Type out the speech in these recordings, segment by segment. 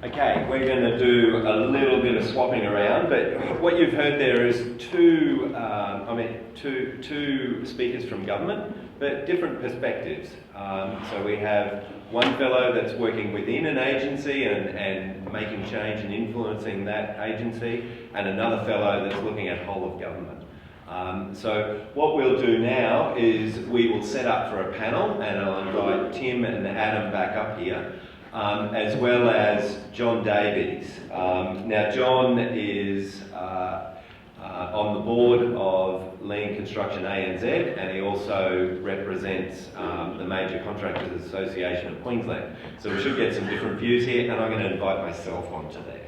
Okay, we're going to do a little bit of swapping around, but what you've heard there is two speakers from government, but different perspectives. So we have one fellow that's working within an agency and making change and influencing that agency, and another fellow that's looking at whole of government. So what we'll do now is we will set up for a panel, and I'll invite Tim and Adam back up here. As well as John Davies. Now John is on the board of Lean Construction ANZ, and he also represents the Major Contractors Association of Queensland. So we should get some different views here, and I'm going to invite myself onto there.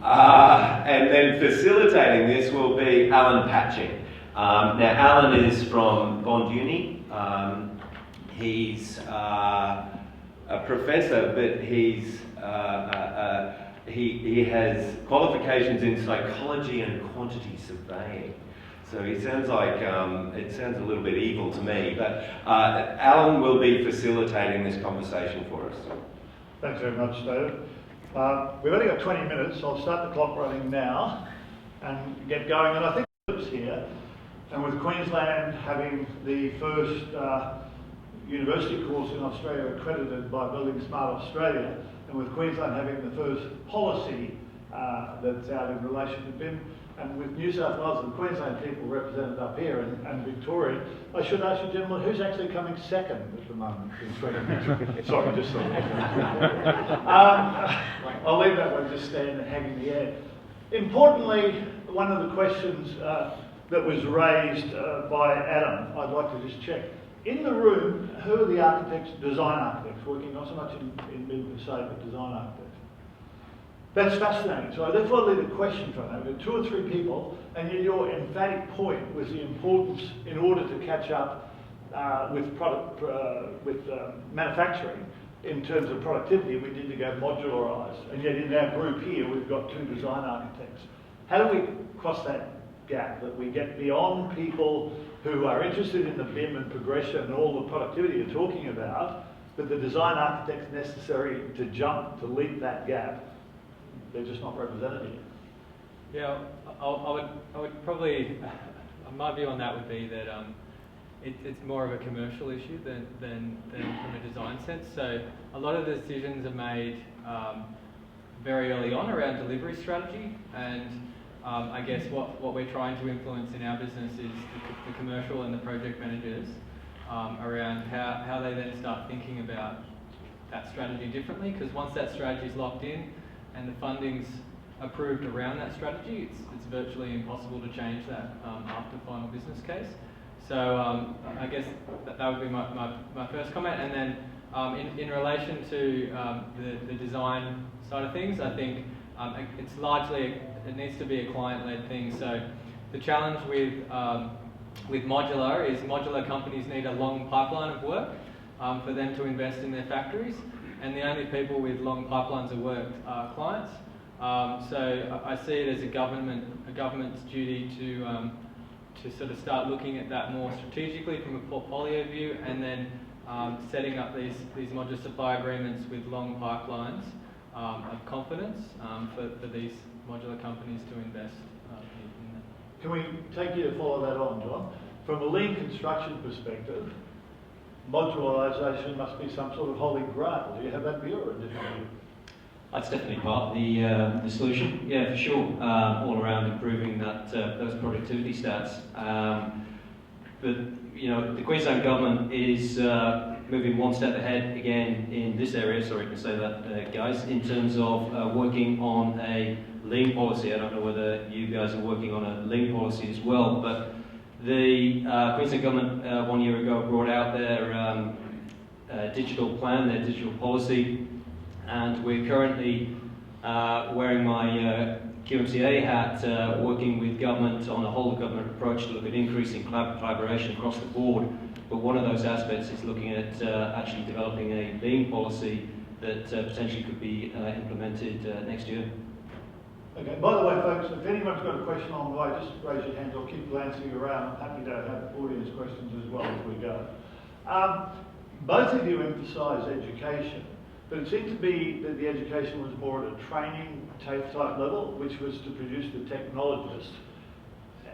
And then facilitating this will be Alan Patching. Now Alan is from Bond Uni. He's a professor, but he has qualifications in psychology and quantity surveying. So he sounds like, it sounds a little bit evil to me, but Alan will be facilitating this conversation for us. Thanks very much, David. We've only got 20 minutes, so I'll start the clock running now and get going. And I think it's here, and with Queensland having the first university course in Australia accredited by Building Smart Australia, and with Queensland having the first policy that's out in relation to BIM, and with New South Wales and Queensland people represented up here and Victoria, I should ask you, gentlemen, who's actually coming second at the moment in 20 Sorry, just thought. I'll leave that one just stand and hang in the air. Importantly, one of the questions that was raised by Adam, I'd like to just check. In the room, who are the architects, design architects, working not so much in BIM per se, but design architects? That's fascinating. So therefore I leave a question from that. We've got 2 or 3 people, and your emphatic point was the importance, in order to catch up with manufacturing, in terms of productivity, we need to go modularised. And yet in our group here, we've got 2 design architects. How do we cross that gap, that we get beyond people who are interested in the BIM and progression and all the productivity you're talking about, but the design architects necessary to jump, to leap that gap, they're just not represented here? Yeah, I would probably, my view on that would be that it's more of a commercial issue than from a design sense. So a lot of the decisions are made very early on around delivery strategy, and I guess what we're trying to influence in our business is the commercial and the project managers around how they then start thinking about that strategy differently, because once that strategy is locked in and the funding's approved around that strategy, it's virtually impossible to change that after final business case. So I guess that would be my first comment. And then in relation to the design side of things, I think it's largely, it needs to be a client-led thing. So the challenge with modular is modular companies need a long pipeline of work for them to invest in their factories, and the only people with long pipelines of work are clients. So I see it as a government's duty to sort of start looking at that more strategically from a portfolio view, and then setting up these modular supply agreements with long pipelines of confidence for these modular companies to invest in that. Can we take you to follow that on, John? From a lean construction perspective, modularisation must be some sort of holy grail. Do you have that view or a different view? That's definitely part of the solution. Yeah, for sure. All around improving those productivity stats. But you know, the Queensland government is moving one step ahead again in this area. Sorry to say that, guys. In terms of working on a lean policy, I don't know whether you guys are working on a lean policy as well, but the Queensland government 1 year ago brought out their digital plan, their digital policy, and we're currently wearing my QMCA hat, working with government on a whole of government approach to look at increasing collaboration across the board. But one of those aspects is looking at actually developing a lean policy that potentially could be implemented next year. Okay, by the way, folks, if anyone's got a question on the way, just raise your hand or keep glancing around. I'm happy to have audience questions as well as we go. Both of you emphasise education, but it seemed to be that the education was more at a training type level, which was to produce the technologists.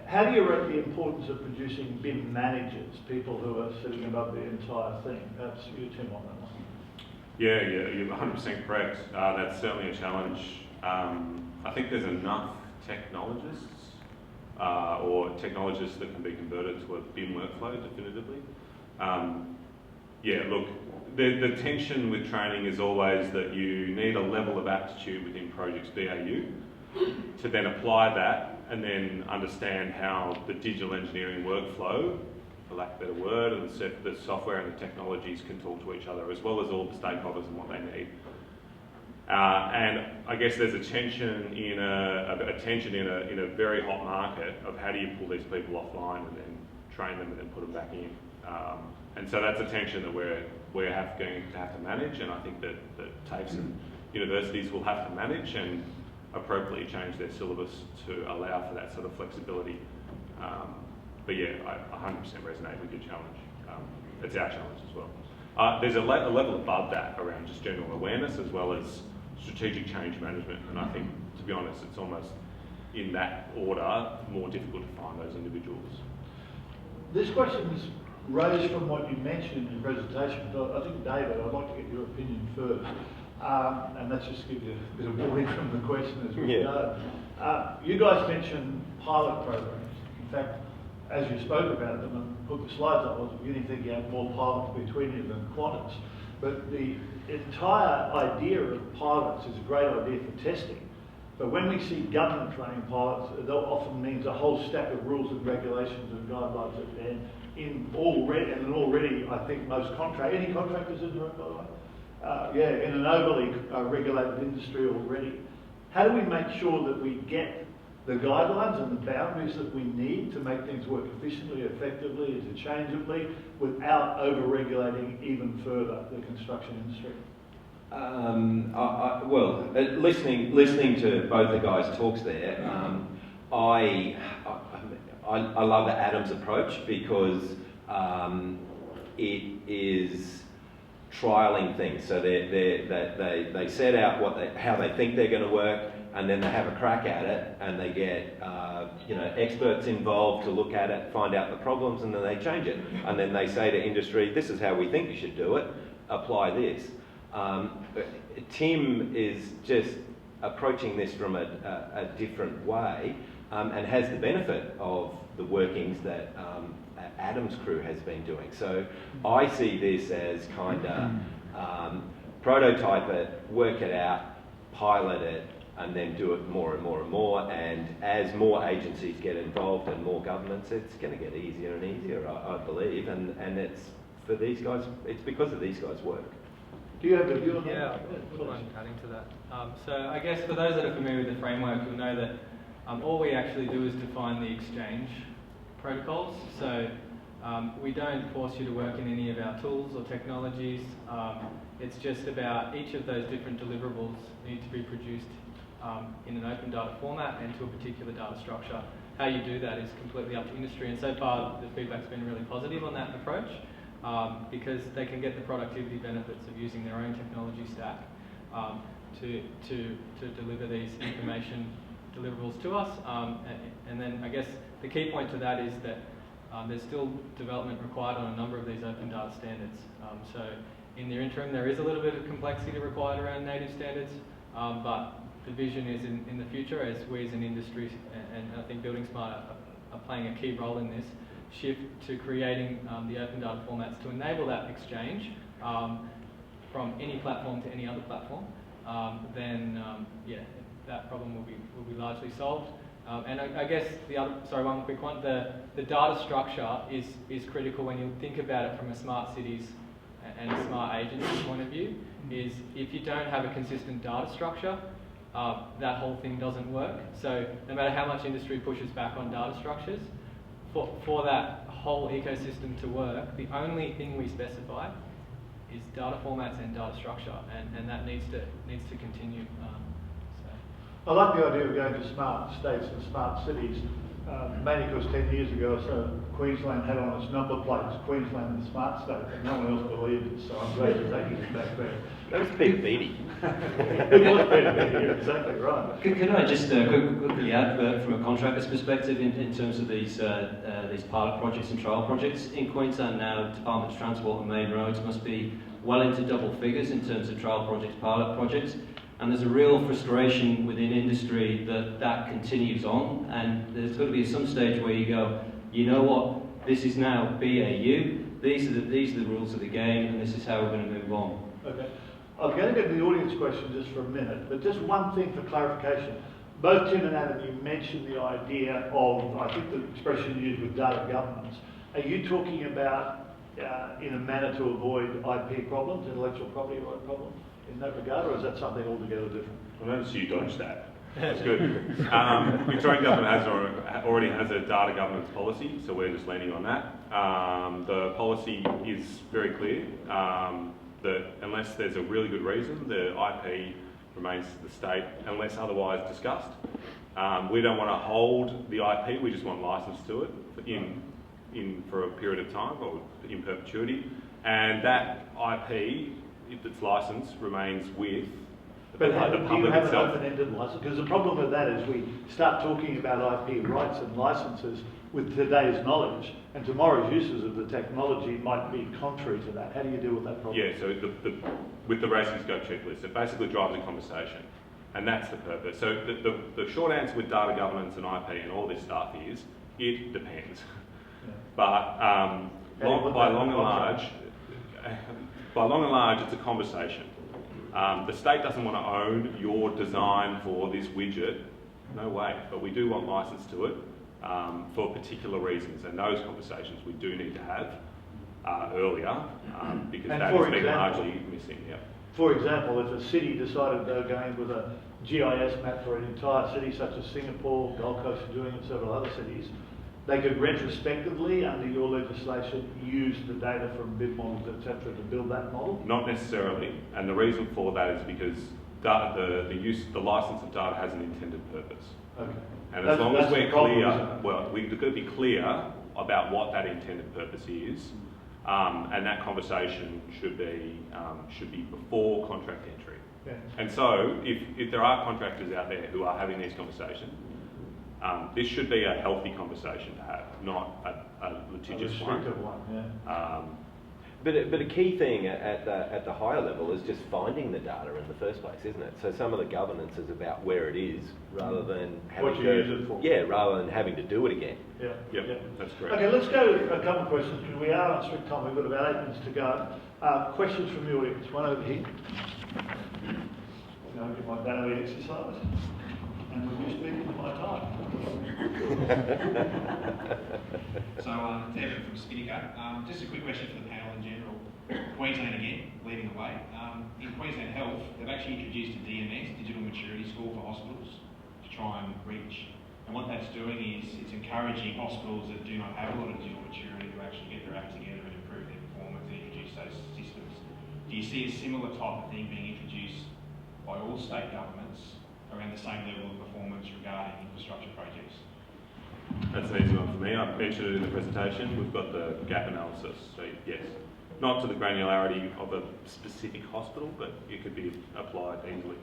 How do you rate the importance of producing BIM managers, people who are sitting above the entire thing? Perhaps you, Tim, on that one. Yeah, you're 100% correct. That's certainly a challenge. I think there's enough technologists or technologists that can be converted to a BIM workflow definitively. Yeah, look, the tension with training is always that you need a level of aptitude within projects BAU to then apply that and then understand how the digital engineering workflow, for lack of a better word, and the software and the technologies can talk to each other, as well as all the stakeholders and what they need. And I guess there's a tension in a very hot market of how do you pull these people offline and then train them and then put them back in. And so that's a tension that we're going to have to manage, and I think that TAFEs and universities will have to manage and appropriately change their syllabus to allow for that sort of flexibility. But yeah, I 100% resonate with your challenge. It's our challenge as well. There's a level above that around just general awareness as well as strategic change management, and I think, to be honest, it's almost in that order more difficult to find those individuals. This question is raised from what you mentioned in your presentation, but I think, David, I'd like to get your opinion first. And let's just give you a bit of warning from the question as we go. You guys mentioned pilot programs. In fact, as you spoke about them and put the slides up, I was beginning to think you had more pilots between you than quantums. But the entire idea of pilots is a great idea for testing. But when we see government running pilots, it often means a whole stack of rules and regulations and guidelines at the end. Already, I think most any contractors in the room, by the way? In an overly regulated industry already. How do we make sure that we get the guidelines and the boundaries that we need to make things work efficiently, effectively, interchangeably, without over-regulating even further the construction industry? Listening to both the guys' talks there, I love Adam's approach because it is trialing things. So they set out how they think they're going to work, and then they have a crack at it, and they get experts involved to look at it, find out the problems, and then they change it. And then they say to industry, "This is how we think you should do it. Apply this." Tim is just approaching this from a different way, and has the benefit of the workings that Adam's crew has been doing. So I see this as kind of prototype it, work it out, pilot it, and then do it more and more and more. And as more agencies get involved and more governments, it's going to get easier and easier, I believe. And it's for these guys, it's because of these guys' work. Do you have a view on that? Yeah, I'm adding to that. So I guess for those that are familiar with the framework, you'll know that all we actually do is define the exchange protocols. So we don't force you to work in any of our tools or technologies. It's just about each of those different deliverables need to be produced in an open data format and to a particular data structure. How you do that is completely up to industry, and so far the feedback's been really positive on that approach because they can get the productivity benefits of using their own technology stack to deliver these information deliverables to us. And then I guess the key point to that is that there's still development required on a number of these open data standards. So in the interim, there is a little bit of complexity required around native standards, but the vision is in the future, as we as an industry, and I think Building Smart are playing a key role in this, shift to creating the open data formats to enable that exchange from any platform to any other platform, then that problem will be largely solved. And I guess one quick one, the data structure is critical when you think about it from a smart cities and a smart agency point of view, is if you don't have a consistent data structure, that whole thing doesn't work. So no matter how much industry pushes back on data structures, for that whole ecosystem to work, the only thing we specify is data formats and data structure, and that needs to continue. I like the idea of going to smart states and smart cities mainly because 10 years ago or so, Queensland had on its number plates, Queensland the smart state, and no one else believed it, so I'm glad you're taking it back there. That was Peter Beattie. It was Peter Beattie, you're exactly right. Could I just quickly add, from a contractor's perspective, in terms of these pilot projects and trial projects, in Queensland now, Department of Transport and Main Roads must be well into double figures in terms of trial projects, pilot projects, and there's a real frustration within industry that continues on, and there's got to be some stage where you go, you know what, this is now BAU, these are the rules of the game, and this is how we're going to move on. Okay. I'm going to get to the audience question just for a minute, but just one thing for clarification. Both Tim and Adam, you mentioned the idea of, I think the expression you used with data governance. Are you talking about in a manner to avoid IP problems, intellectual property right problems, in that regard, or is that something altogether different? I noticed you dodged that. That's good. Victorian government already has a data governance policy, so we're just leaning on that. The policy is very clear that unless there's a really good reason, the IP remains to the state unless otherwise discussed. We don't want to hold the IP, we just want license to it for a period of time or in perpetuity. And that IP, if it's licensed, remains with But the do you public have itself. an open-ended license? Because the problem with that is we start talking about IP rights and licenses with today's knowledge, and tomorrow's uses of the technology might be contrary to that. How do you deal with that problem? Yeah, so with the racing scope checklist, it basically drives a conversation, and that's the purpose. So the short answer with data governance and IP and all this stuff is, it depends. Yeah. But by long and large, it's a conversation. The state doesn't want to own your design for this widget, no way, but we do want license to it for particular reasons, and those conversations we do need to have earlier because And that for has been example- largely missing. Yeah. For example, if a city decided they were going with a GIS map for an entire city, such as Singapore, Gold Coast are doing it, several other cities, they could retrospectively, under your legislation, use the data from bid models, etc., to build that model? Not necessarily, and the reason for that is because the license of data has an intended purpose. Okay. And as long as That's the we're problem, clear, isn't it? well, we've got to be clear about what that intended purpose is, and that conversation should be before contract entry. Yeah. And so, if there are contractors out there who are having these conversations, this should be a healthy conversation to have, not a litigious one. Restrictive one, yeah. But a key thing at the higher level is just finding the data in the first place, isn't it? So some of the governance is about where it is, rather than having What you use it for. Yeah, rather than having to do it again. Yeah. Yep, Yeah. that's correct. Okay, let's go to a couple of questions because we are on strict time. We've got about 8 minutes to go. Questions from the audience. One over here. I'll get my daily exercise. And will you speak into my time? So, David from Spinnaker. Just a quick question for the panel in general. Queensland again, leading the way. In Queensland Health, they've actually introduced a DMS, Digital Maturity Score for hospitals, to try and reach. And what that's doing is it's encouraging hospitals that do not have a lot of digital maturity to actually get their act together and improve their performance and introduce those systems. Do you see a similar type of thing being introduced by all state governments around the same level of performance regarding infrastructure projects? That's an easy one for me. I mentioned it in the presentation. We've got the gap analysis. So yes, not to the granularity of a specific hospital, but it could be applied easily.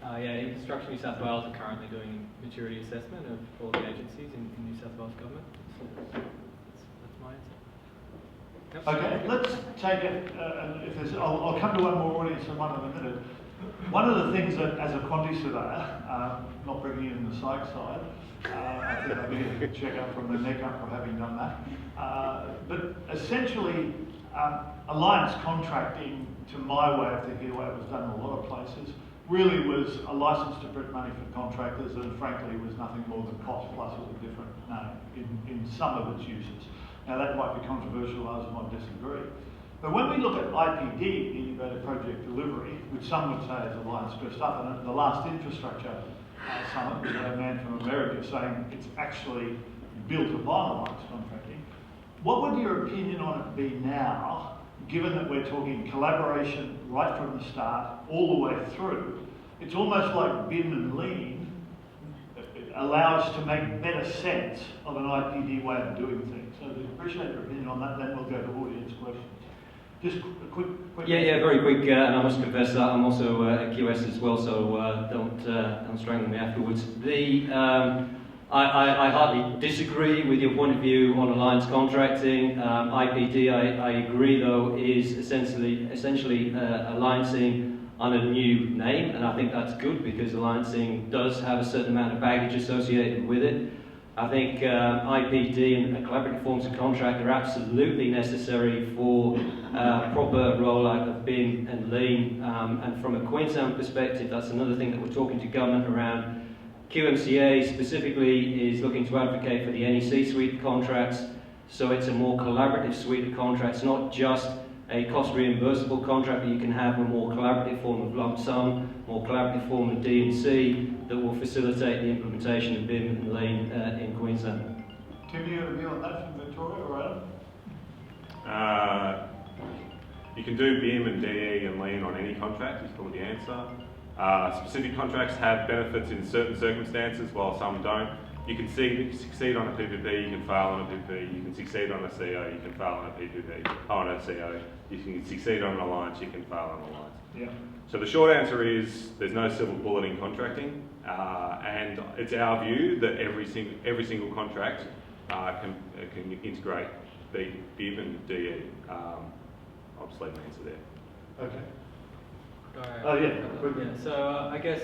Yeah, Infrastructure New South Wales are currently doing maturity assessment of all the agencies in New South Wales government. So that's my answer. Yep. Okay, let's take it. If there's, I'll come to one more audience in 1 minute. One of the things that, as a quantity surveyor, not bringing in the psych side, I think I need to check up from the neck up for having done that. But essentially, alliance contracting, to my way of thinking, the way it was done in a lot of places, really was a license to print money for contractors, and frankly was nothing more than cost plus with a different name in some of its uses. Now that might be controversial, others might disagree. But when we look at IPD, Integrated Project Delivery, which some would say is alliance dressed up, and at the last infrastructure summit, we had a man from America saying it's actually built upon alliance contracting. What would your opinion on it be now, given that we're talking collaboration right from the start, all the way through? It's almost like BIM and Lean allow us to make better sense of an IPD way of doing things. So we appreciate your opinion on that, then we'll go to audience questions. Just a quick Yeah, very quick, and I must confess that I'm also a QS as well, so don't strangle me afterwards. I hardly disagree with your point of view on alliance contracting. IPD, I agree though, is essentially alliancing on a new name, and I think that's good because alliancing does have a certain amount of baggage associated with it. I think IPD and collaborative forms of contract are absolutely necessary for proper rollout of BIM and Lean. And from a Queensland perspective, that's another thing that we're talking to government around. QMCA specifically is looking to advocate for the NEC suite of contracts, so it's a more collaborative suite of contracts, not just a cost reimbursable contract, but you can have a more collaborative form of lump sum, more collaborative form of D&C that will facilitate the implementation of BIM and Lean in Queensland. Tim, do you have a view on that from Victoria or Adam? You can do BIM and DE and Lean on any contract, is probably the answer. Specific contracts have benefits in certain circumstances, while some don't. You can succeed on a PPP, you can fail on a PPP. You can succeed on a CO, you can fail on a PPP. On a CO, you can succeed on an alliance, you can fail on an alliance. Yeah. So the short answer is there's no silver bullet in contracting, and it's our view that every single contract can integrate the BIM and DE. I'll just leave my answer there. Okay. Oh yeah. So I guess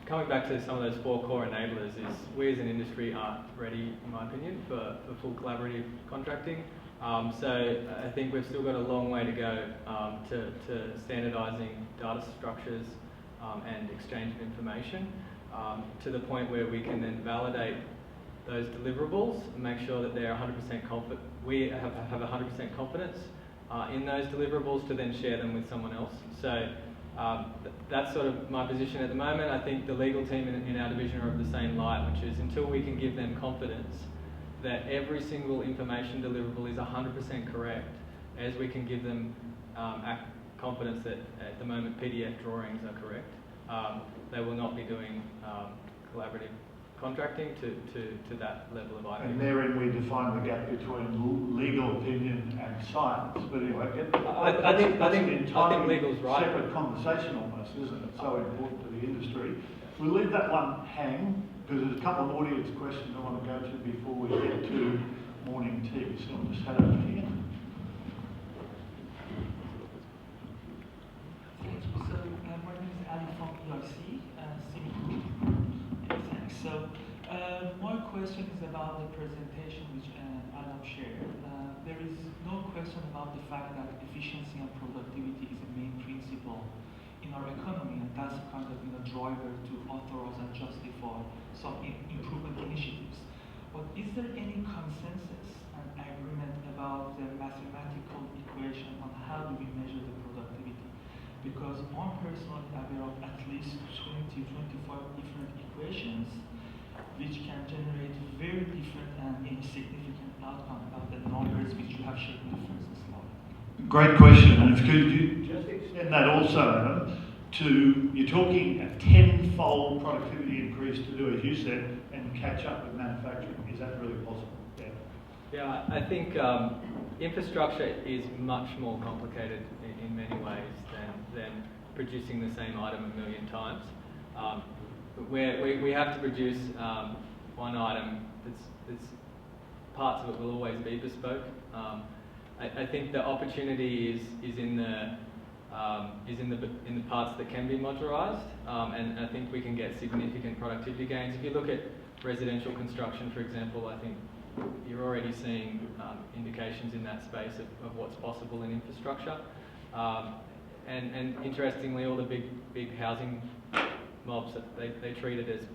coming back to some of those 4 core enablers is we as an industry aren't ready, in my opinion, for full collaborative contracting. So I think we've still got a long way to go to standardising data structures and exchange of information to the point where we can then validate those deliverables and make sure that they're 100% confident. We have 100% confidence in those deliverables to then share them with someone else. So that's sort of my position at the moment. I think the legal team in our division are of the same light, which is until we can give them confidence that every single information deliverable is 100% correct, as we can give them confidence that at the moment PDF drawings are correct, they will not be doing collaborative contracting to that level of IP. And therein we define the gap between legal opinion and science. But anyway, I think an entirely legal's right. separate conversation almost, isn't it? So important to the industry. We'll leave that one hang because there's a couple of audience questions I want to go to before we get to morning tea. So I'll just head over here. So my name is Ali from ERC, Sydney. Thanks. So my question is about the presentation which Adam shared. There is no question about the fact that efficiency and productivity is a main principle in our economy, and that's kind of driver to authorize and justify some improvement initiatives. But is there any consensus and agreement about the mathematical equation on how do we measure the productivity? Because I'm personally aware of at least 20-25 different equations which can generate very different and insignificant outcome about the numbers which you have shared in the first slide. Great question, and could you just extend that also, Adam, to you're talking a 10-fold productivity increase to do, as you said, and catch up with manufacturing. Is that really possible? Yeah. Yeah, I think infrastructure is much more complicated in many ways than producing the same item a million times. We have to produce one item that's parts of it will always be bespoke. I think the opportunity is in the parts that can be modularised, and I think we can get significant productivity gains. If you look at residential construction, for example, I think you're already seeing indications in that space of what's possible in infrastructure. And interestingly, all the big housing mobs, they treat it as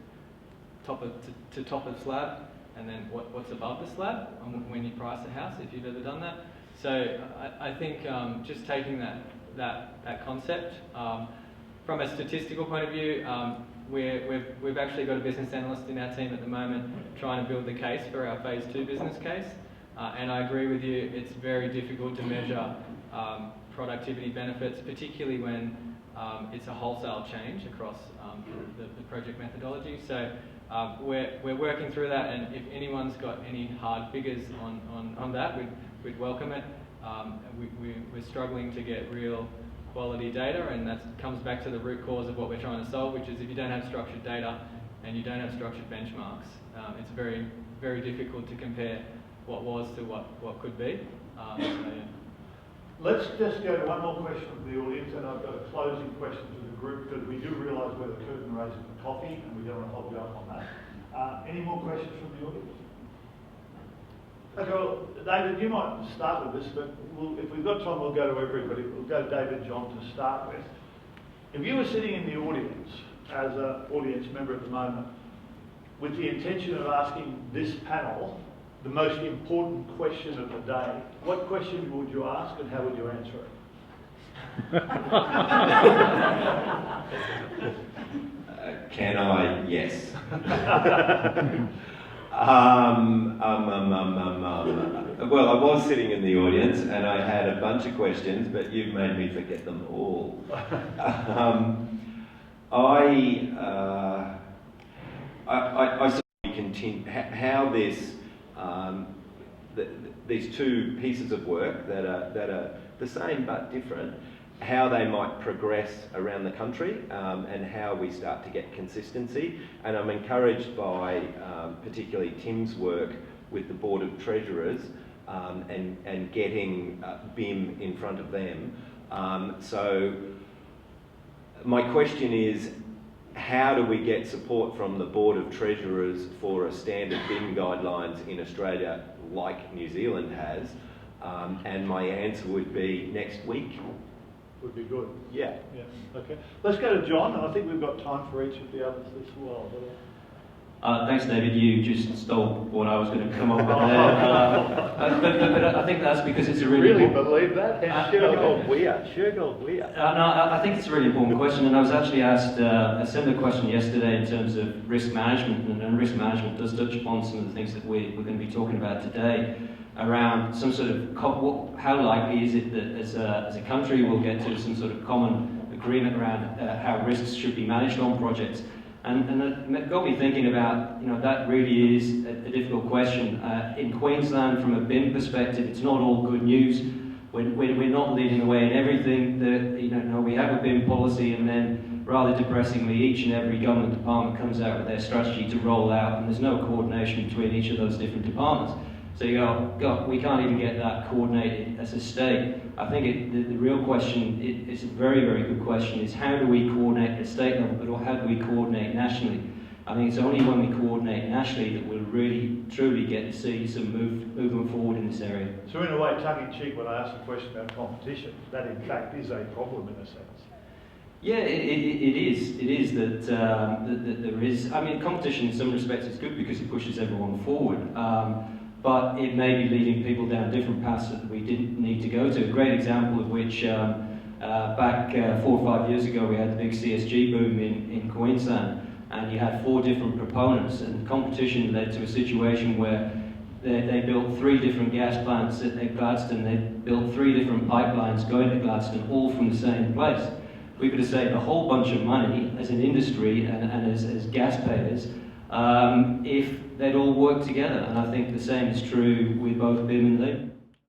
top of slab, and then what's above the slab when you price a house, if you've ever done that. So I think just taking that concept from a statistical point of view, we've actually got a business analyst in our team at the moment trying to build the case for our phase 2 business case, and I agree with you, it's very difficult to measure productivity benefits, particularly when it's a wholesale change across the project methodology. So we're working through that, and if anyone's got any hard figures on that, we'd welcome it. We're struggling to get real quality data, and that comes back to the root cause of what we're trying to solve, which is if you don't have structured data and you don't have structured benchmarks, it's very, very difficult to compare what was to what could be. So, yeah. Let's just go to one more question from the audience, and I've got a closing question to the group because we do realise we're the curtain raiser for coffee and we don't want to hold you up on that. Any more questions from the audience? Okay, well, David, you might start with this, but if we've got time, we'll go to everybody. We'll go to David and John to start with. If you were sitting in the audience as an audience member at the moment with the intention of asking this panel the most important question of the day, what question would you ask and how would you answer it? Can I? Yes. Well, I was sitting in the audience and I had a bunch of questions, but you've made me forget them all. I certainly continue how this these two pieces of work that are the same but different, how they might progress around the country, and how we start to get consistency. And I'm encouraged by particularly Tim's work with the Board of Treasurers and getting BIM in front of them. So my question is, how do we get support from the Board of Treasurers for a standard BIM guidelines in Australia like New Zealand has? And my answer would be next week. Would be good. Yeah. Yeah. Okay. Let's go to John, and I think we've got time for each of the others as well. Thanks, David. You just stole what I was going to come up with there. But I think that's because it's a really believe that? Sure God, we are. No, I think it's a really important question, and I was actually asked a similar question yesterday in terms of risk management, and risk management does touch upon some of the things that we're going to be talking about today, around some sort of how likely is it that as a country we'll get to some sort of common agreement around how risks should be managed on projects. And it got me thinking about, that really is a difficult question. In Queensland, from a BIM perspective, it's not all good news. We're not leading the way in everything. We have a BIM policy, and then rather depressingly, each and every government department comes out with their strategy to roll out, and there's no coordination between each of those different departments. So you go, God, we can't even get that coordinated as a state. I think the real question, it's a very, very good question, is how do we coordinate at state level, but how do we coordinate nationally? I think it's only when we coordinate nationally that we'll really, truly get to see some movement forward in this area. So in a way, tongue-in-cheek, when I asked the question about competition, that in fact is a problem in a sense. Yeah, it is. It is that there is. I mean, competition in some respects is good because it pushes everyone forward. But it may be leading people down different paths that we didn't need to go to. A great example of which, back 4 or 5 years ago, we had the big CSG boom in Queensland, and you had 4 different proponents, and competition led to a situation where they built 3 different gas plants at Gladstone. They built 3 different pipelines going to Gladstone, all from the same place. We could have saved a whole bunch of money as an industry and as gas payers if they'd all worked together, and I think the same is true with both BIM and LIM.